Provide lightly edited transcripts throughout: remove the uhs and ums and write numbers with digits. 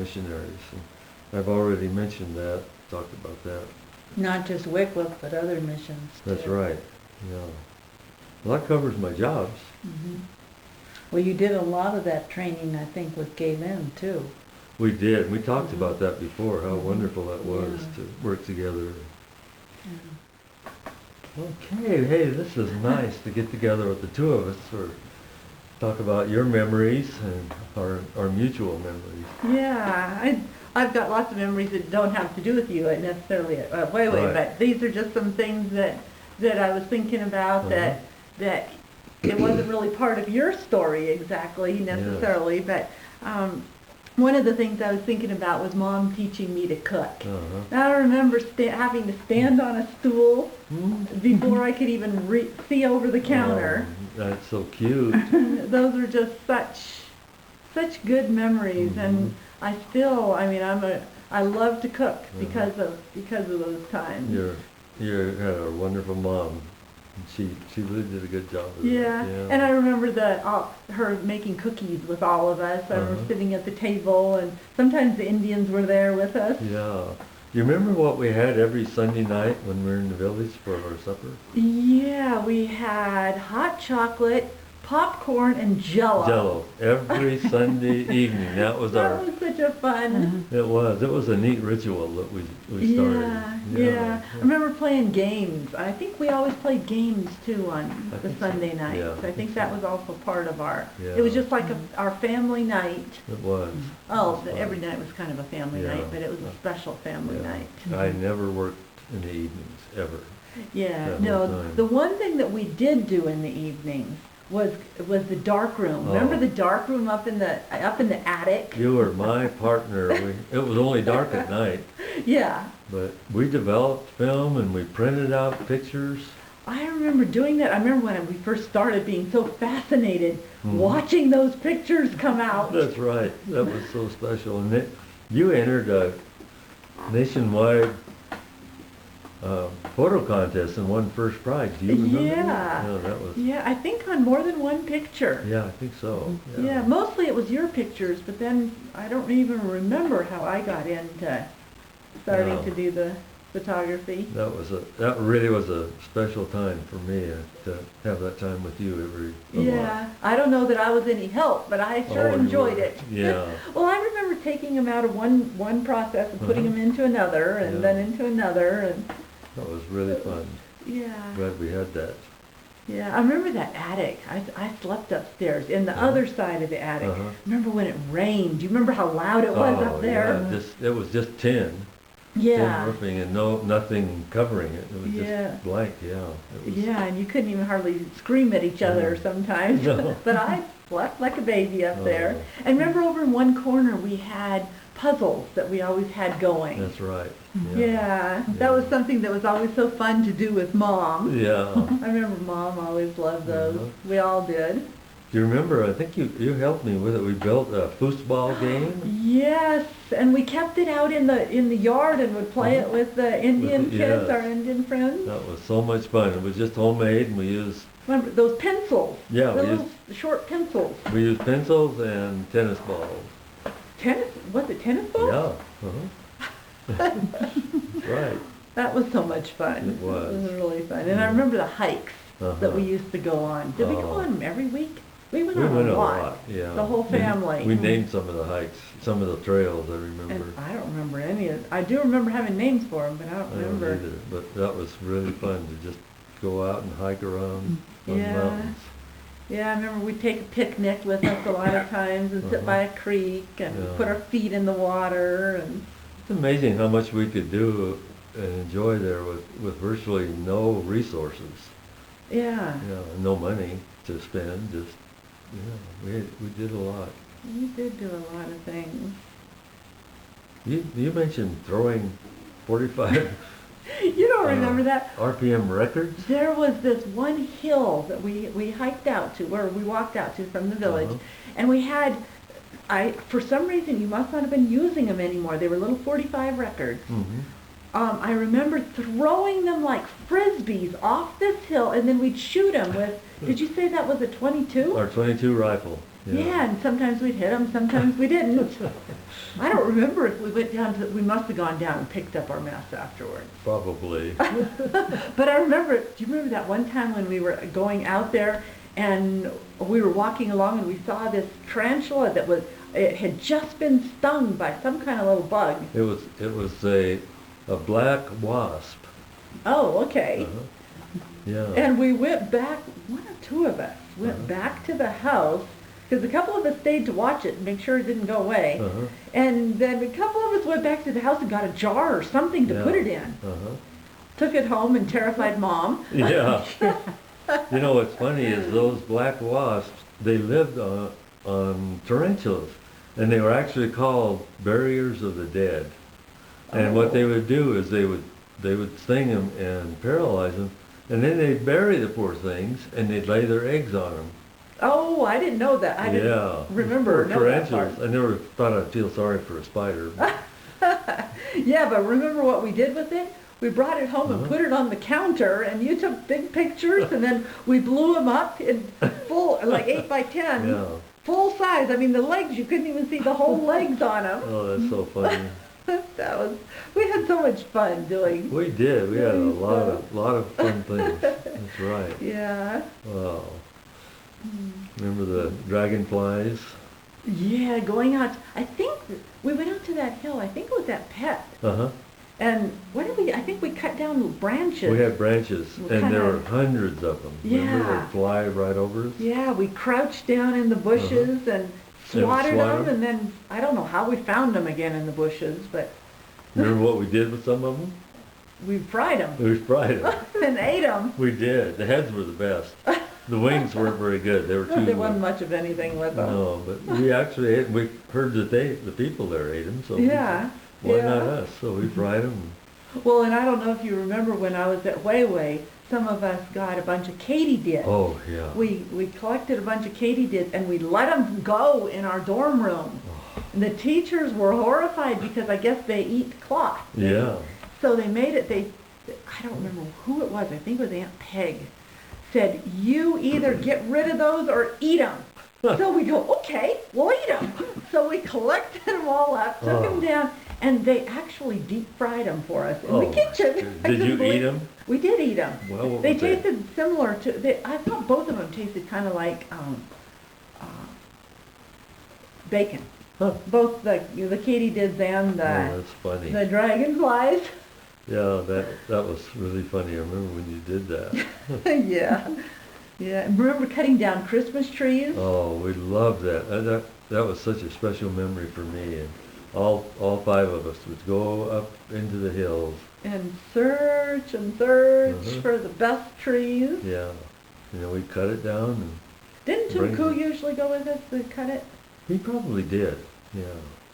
missionaries. And I've already mentioned that, talked about that. Not just Wycliffe, but other missions too. That's right, yeah. Well, that covers my jobs. Mm-hmm. Well, you did a lot of that training, I think, with Galen too. We did. We talked Mm-hmm. about that before, how Mm-hmm. wonderful that was Yeah. to work together. Yeah. Okay, hey, this is nice to get together with the two of us or talk about your memories and our mutual memories. Yeah, I've got lots of memories that don't have to do with you necessarily way, Right. but these are just some things that I was thinking about that it wasn't really part of your story exactly necessarily, but one of the things I was thinking about was Mom teaching me to cook. Uh-huh. I remember having to stand on a stool before I could even see over the counter. Oh, that's so cute. Those are just such good memories, and I mean, I love to cook because of those times. You had a wonderful mom. She really did a good job of Yeah, that. and I remember her making cookies with all of us. I remember sitting at the table, and sometimes the Indians were there with us. Yeah. You remember what we had every Sunday night when we were in the village for our supper? Yeah, we had hot chocolate, popcorn, and Jello. Every Sunday evening. That was That was such a fun. It was. It was a neat ritual that we started. Yeah. I remember playing games. I think we always played games too on the Sunday nights. Yeah, I think that was also part of our. Yeah. It was just like our family night. It was. Oh, every night was kind of a family Yeah. night, but it was a special family night. I never worked in the evenings ever. Yeah. that No, whole time. the one thing that we did do in the evenings was the dark room. Remember the dark room up in the attic? You were my partner. It was only dark at night, Yeah. but we developed film and we printed out pictures. I remember doing that. I remember when we first started being so fascinated watching those pictures come out. That's right. That was so special. And you entered a nationwide photo contest and won first prize. Do you remember? Yeah. No, that was. Yeah, I think on more than one picture. Yeah, I think so. Yeah, mostly it was your pictures, but then I don't even remember how I got into starting to do the photography. That really was a special time for me to have that time with you Yeah, I don't know that I was any help, but I sure enjoyed it. Yeah. Well, I remember taking them out of one process and putting them into another, and then into another, and that was really fun. yeah. Glad we had that. Yeah, I remember that attic. I slept upstairs in the other side of the attic. Remember when it rained? Do you remember how loud it was up there? Yeah, it was just tin. Yeah. Tin roofing and nothing covering it. It was just blank. Yeah. Yeah, and you couldn't even hardly scream at each other sometimes. No. But I slept like a baby up there. And remember over in one corner we had puzzles that we always had going. That's right. Yeah, that was something that was always so fun to do with Mom. Yeah. I remember Mom always loved those. We all did. Do you remember, I think you helped me with it, we built a foosball game? Yes, and we kept it out in the yard and would play it with the Indian kids, our Indian friends. That was so much fun. It was just homemade and we used... Remember those pencils? Yeah, the little short pencils. We used pencils and tennis balls. Was it tennis balls? Yeah. That's right. That was so much fun. It was. It was really fun. And I remember the hikes that we used to go on. Did we go on them every week? We went on a lot. Yeah. The whole family. We named some of the hikes, some of the trails, I remember. And I don't remember any of it. I do remember having names for them, but I don't remember. I don't either, but that was really fun to just go out and hike around on the mountains. Yeah, I remember we'd take a picnic with us a lot of times and sit by a creek and put our feet in the water. And it's amazing how much we could do and enjoy there with virtually no resources. Yeah. Yeah, no money to spend, just, we did a lot. We did do a lot of things. You mentioned throwing 45 You don't remember that? RPM records? There was this one hill that we hiked out to, where we walked out to from the village, and we had, for some reason, you must not have been using them anymore. They were little 45 records. I remember throwing them like frisbees off this hill, and then we'd shoot them with, did you say that was a .22? Our .22 rifle. Yeah, and sometimes we'd hit them, sometimes we didn't. I don't remember if we went down to, we must have gone down and picked up our mess afterwards. Probably. But I remember, do you remember that one time when we were going out there and we were walking along and we saw this tarantula that was, it had just been stung by some kind of little bug. It was a black wasp. Oh, okay. Yeah. And we went back, one or two of us went back to the house, because a couple of us stayed to watch it and make sure it didn't go away. And then a couple of us went back to the house and got a jar or something to put it in. Took it home and terrified Mom. Yeah. You know what's funny is those black wasps, they lived on tarantulas, and they were actually called barriers of the dead. And what they would do is they would sting them and paralyze them, and then they'd bury the poor things and they'd lay their eggs on them. Oh, I didn't know that. I didn't remember. Poor tarantulas. I never thought I'd feel sorry for a spider. Yeah, but remember what we did with it? We brought it home and put it on the counter, and you took big pictures, and then we blew them up in full, like 8 by 10, full size. I mean, the legs, you couldn't even see the whole legs on them. Oh, that's so funny. We had so much fun doing. We did. We had a lot of fun things. That's right. Yeah. Wow. Remember the dragonflies? Yeah, going out. I think we went out to that hill. I think it was at Pet. And what did we? I think we cut down branches. We had branches, and there were hundreds of them. Yeah. Remember, they'd fly right over us? Yeah, we crouched down in the bushes and swatted them, and then I don't know how we found them again in the bushes, but. Remember what we did with some of them? We fried them. We fried them. And ate them. We did. The heads were the best. The wings weren't very good. They were too. There wasn't much of anything with them. No, but we actually ate. We heard that the people there ate them, so why not us? So we fried them. Well, and I don't know if you remember when I was at Wayway, some of us got a bunch of katydids. Oh yeah. We collected a bunch of katydids and we let them go in our dorm room. And the teachers were horrified because I guess they eat cloth. Yeah. So they made it. I don't remember who it was. I think it was Aunt Peg. Said, you either get rid of those or eat them. So we go, okay, we'll eat them. So we collected them all up, took them down, and they actually deep fried them for us in the kitchen. Did you eat them? We did eat them. Well, they tasted similar to, I thought both of them tasted kind of like bacon. Both the katydids and that's funny. the dragonflies. Yeah, that was really funny. I remember when you did that. Yeah. Remember cutting down Christmas trees? Oh, we loved that. That was such a special memory for me. And all 5 of us would go up into the hills and search for the best trees. Yeah, we cut it down. And didn't Tunku usually go with us to cut it? He probably did. Yeah.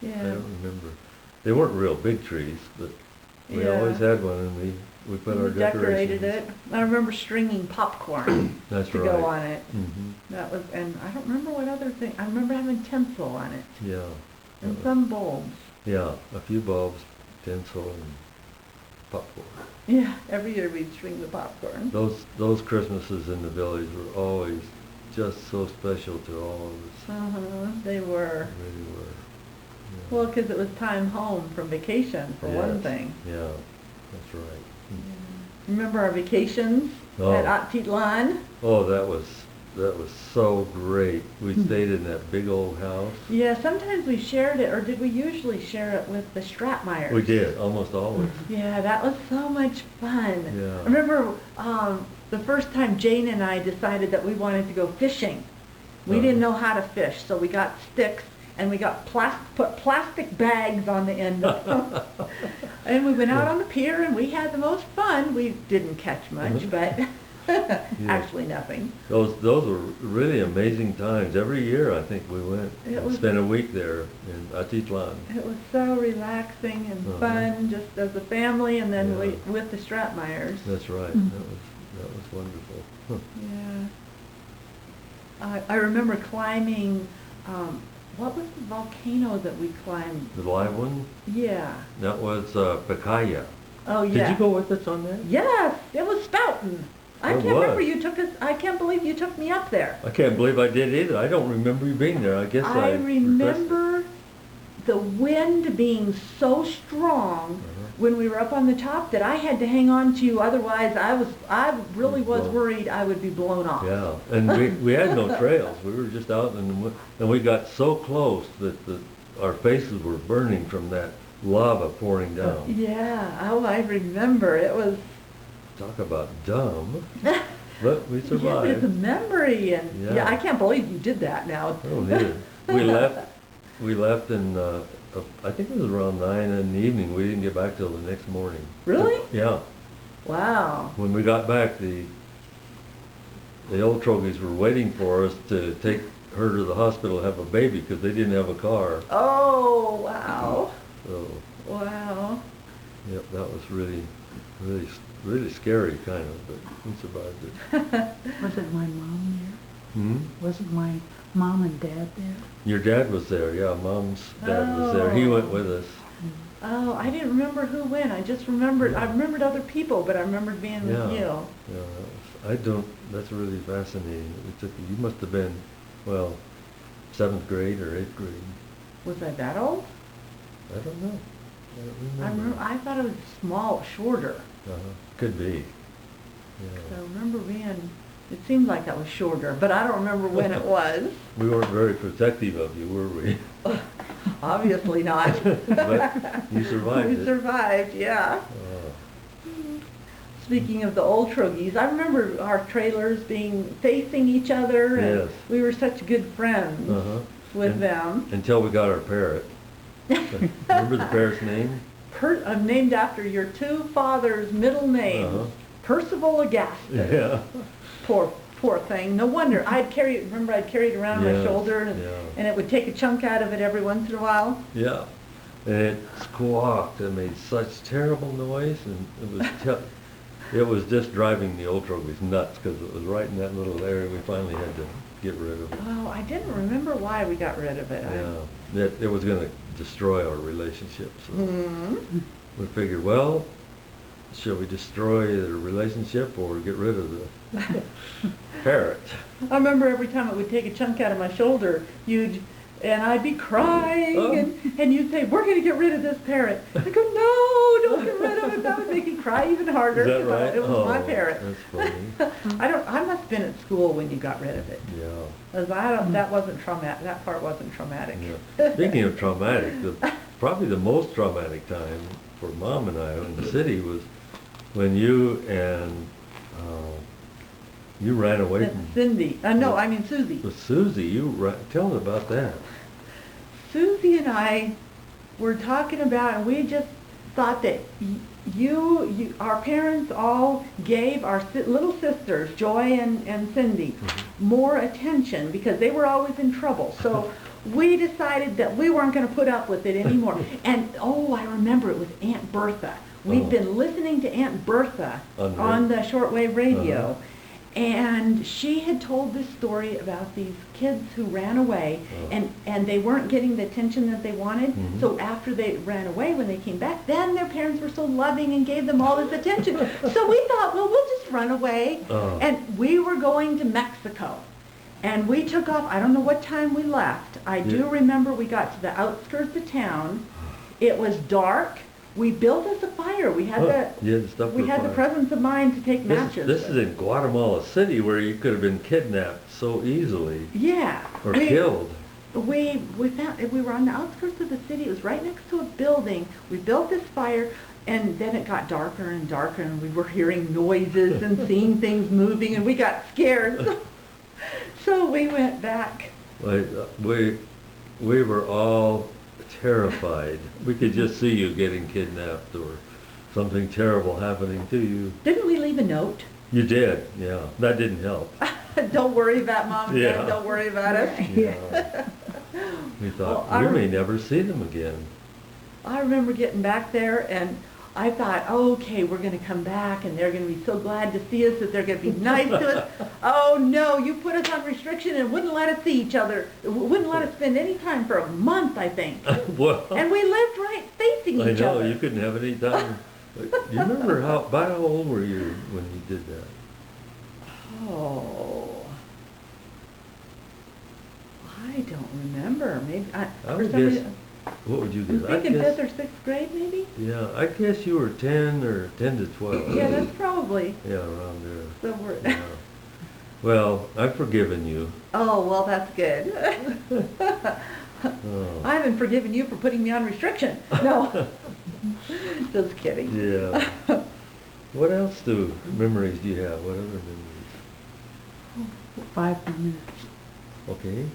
Yeah. I don't remember. They weren't real big trees, but we always had one, and we put our decorations. Decorated it. I remember stringing popcorn That's to right. go on it. That was, and I don't remember what other thing. I remember having tinsel on it. Yeah. And some bulbs. Yeah, a few bulbs, tinsel, and popcorn. Yeah, every year we'd string the popcorn. Those Christmases in the village were always just so special to all of us. They were. They really were. Yeah. Well, because it was time home from vacation, for one thing. Yeah, that's right. Remember our vacations at Atitlan? Oh, that was so great. We stayed in that big old house. Yeah, sometimes we shared it, or did we usually share it with the Stratmeyers? We did, almost always. Yeah, that was so much fun. Yeah. I remember the first time Jane and I decided that we wanted to go fishing. We didn't know how to fish, so we got sticks and we got put plastic bags on the end of them. And we went out on the pier and we had the most fun. We didn't catch much, but actually nothing. Those were really amazing times. Every year I think we went and spent a week there in Atitlan. It was so relaxing and fun, just as a family, and then with the Stratmeyers. That's right. That was wonderful. Yeah. I remember climbing, what was the volcano that we climbed? The live one? Yeah. That was Pacaya. Oh, yeah. Did you go with us on that? Yes, it was spouting. I It can't remember was. you took us, I can't believe you took me up there. I can't believe I did either. I don't remember you being there. I guess I requested. remember the wind being so strong when we were up on the top that I had to hang on to you. Otherwise, I really was worried I would be blown off. Yeah, and we had no trails. We were just out, and we got so close that our faces were burning from that lava pouring down. Yeah, oh, I remember. It was... Talk about dumb. But we Yeah, but it's a survived. memory, and Yeah. yeah, I can't believe you did that now. I don't either. We left and I think it was around 9 in the evening. We didn't get back till the next morning. Really? Yeah. Wow. When we got back, the old Trogies were waiting for us to take her to the hospital to have a baby because they didn't have a car. Oh, wow. So, Wow. yep, that was really scary kind of, but we survived it. Wasn't my mom there? Hmm? Wasn't my mom and dad there? Your dad was there, yeah. Mom's dad was there. He went with us. Oh, I didn't remember who went. I just remembered, I remembered other people, but I remembered being with you. Yeah, that's really fascinating. It took you must have been, well, 7th grade or 8th grade. Was I that old? I don't know. I I don't remember. I thought it was small, shorter. Could be. I Yeah. remember being, it seemed like I was shorter, but I don't remember when it was. We weren't very protective of you, were we? Obviously not. But you survived We it. survived, yeah. Speaking of the old Trogies, I remember our trailers being facing each other, and Yes. we were such good friends Uh-huh. with And- them. Until we got our parrot. Remember the parrot's name? Named after your two fathers' middle names, Uh-huh. Percival Augustus. Yeah. Poor thing. No wonder. I'd carry it around my Yes, shoulder, yeah. and it would take a chunk out of it every once in a while. Yeah. And it squawked and made such terrible noise, and it was just driving the old Trogies nuts because it was right in that little area. We finally had to get rid of it. Oh, I didn't remember why we got rid of it. Yeah. It was going to destroy our relationship. So Hmm. we figured, well, shall we destroy the relationship or get rid of the parrot? I remember every time it would take a chunk out of my shoulder, and I'd be crying, Oh. and you'd say, "We're going to get rid of this parrot." I go, "No, don't get rid of it." That would make me cry even harder. Is that 'cause right? It was my parrot. That's funny. I must have been at school when you got rid of it. Yeah. 'Cause that wasn't traumatic. That part wasn't traumatic. Yeah. Speaking of traumatic, probably the most traumatic time for Mom and I in the city was when you ran away That's from Cindy. No, I mean Susie. with Susie. Tell us about that. Susie and I were talking about, and we just thought that our parents all gave our little sisters, Joy and Cindy, more attention because they were always in trouble. So we decided that we weren't going to put up with it anymore. And I remember it was Aunt Bertha. We'd been listening to Aunt Bertha on the shortwave radio. And she had told this story about these kids who ran away, and they weren't getting the attention that they wanted. Mhm. So after they ran away, when they came back, then their parents were so loving and gave them all this attention. So we thought, well, we'll just run away. And we were going to Mexico. And we took off. I don't know what time we left. I do remember we got to the outskirts of town. It was dark. We built us a fire. We had the presence of mind to take matches. This is in Guatemala City where you could have been kidnapped so easily. Yeah. Or killed. We were on the outskirts of the city. It was right next to a building. We built this fire, and then it got darker and darker, and we were hearing noises and seeing things moving, and we got scared. So we went back. We were all terrified. We could just see you getting kidnapped or something terrible happening to you. Didn't we leave a note? You did, yeah. That didn't help. Don't worry about Mom and Dad. Yeah. Don't worry about us. Yeah. We thought, Well, we may never see them again. I remember getting back there, and I thought, okay, we're going to come back, and they're going to be so glad to see us that they're going to be nice to us. Oh, no, you put us on restriction and wouldn't let us see each other. Wouldn't let us spend any time for a month, I think. Well, And we lived right facing I each know, other. you couldn't have any time. Do you remember about how old were you when you did that? Oh. I don't remember. Maybe I for would some guess, reason, what would you I'm guess? thinking fifth or sixth grade, maybe. Yeah, I guess you were 10 or 10 to 12. Yeah, that's probably. Yeah, around there. So we're. Yeah. Well, I've forgiven you. Oh, well, that's good. Oh. I haven't forgiven you for putting me on restriction. No. Just kidding. Yeah. What else memories do you have? What other memories? 5 minutes. Okay.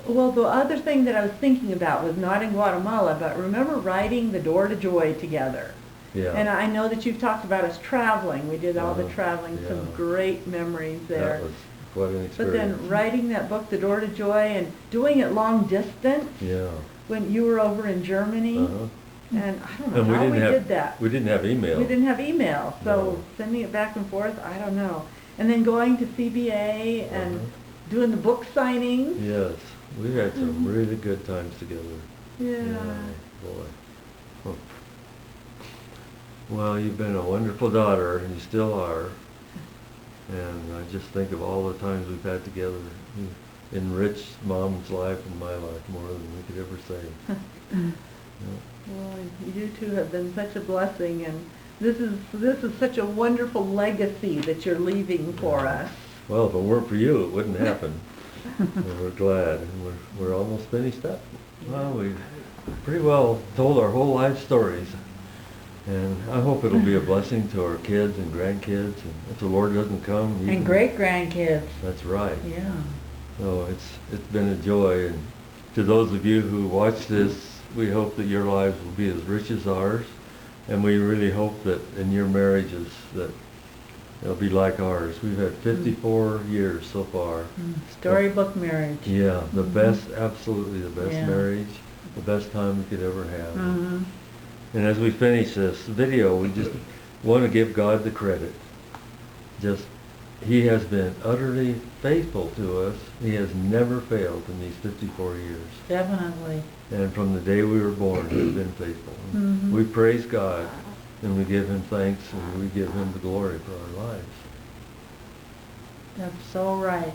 Well, the other thing that I was thinking about was not in Guatemala, but remember riding the Door to Joy together. Yeah. And I know that you've talked about us traveling. We did all the Uh-huh. traveling, some Yeah. great memories there. That was quite an But experience. then writing that book, The Door to Joy, and doing it long distance Yeah. when you were over in Germany. Uh-huh. And I don't know And we how didn't we have did that. we didn't have email. We didn't have email, so No. sending it back and forth, I don't know. And then going to CBA and Uh-huh. doing the book signings. Yes. We had some really good times together. Yeah. Boy. Huh. Well, you've been a wonderful daughter, and you still are. And I just think of all the times we've had together. You enriched Mom's life and my life more than we could ever say. Yeah. Well, you two have been such a blessing, and this is such a wonderful legacy that you're leaving for us. Well, if it weren't for you, it wouldn't happen. And we're glad, and we're almost finished up. Well, we've pretty well told our whole life stories, and I hope it'll be a blessing to our kids and grandkids, and if the Lord doesn't come, He And can- great grandkids. That's right. Yeah. So it's been a joy, and to those of you who watch this, we hope that your lives will be as rich as ours, and we really hope that in your marriages that it'll be like ours. We've had 54 years so far. Storybook marriage. Yeah, the best, absolutely the best Yeah. marriage, the best time we could ever have. Mm-hmm. And as we finish this video, we just want to give God the credit. Just, He has been utterly faithful to us. He has never failed in these 54 years. Definitely. And from the day we were born, He's been faithful. Mhm. We praise God, and we give Him thanks, and we give Him the glory for our lives. That's so right.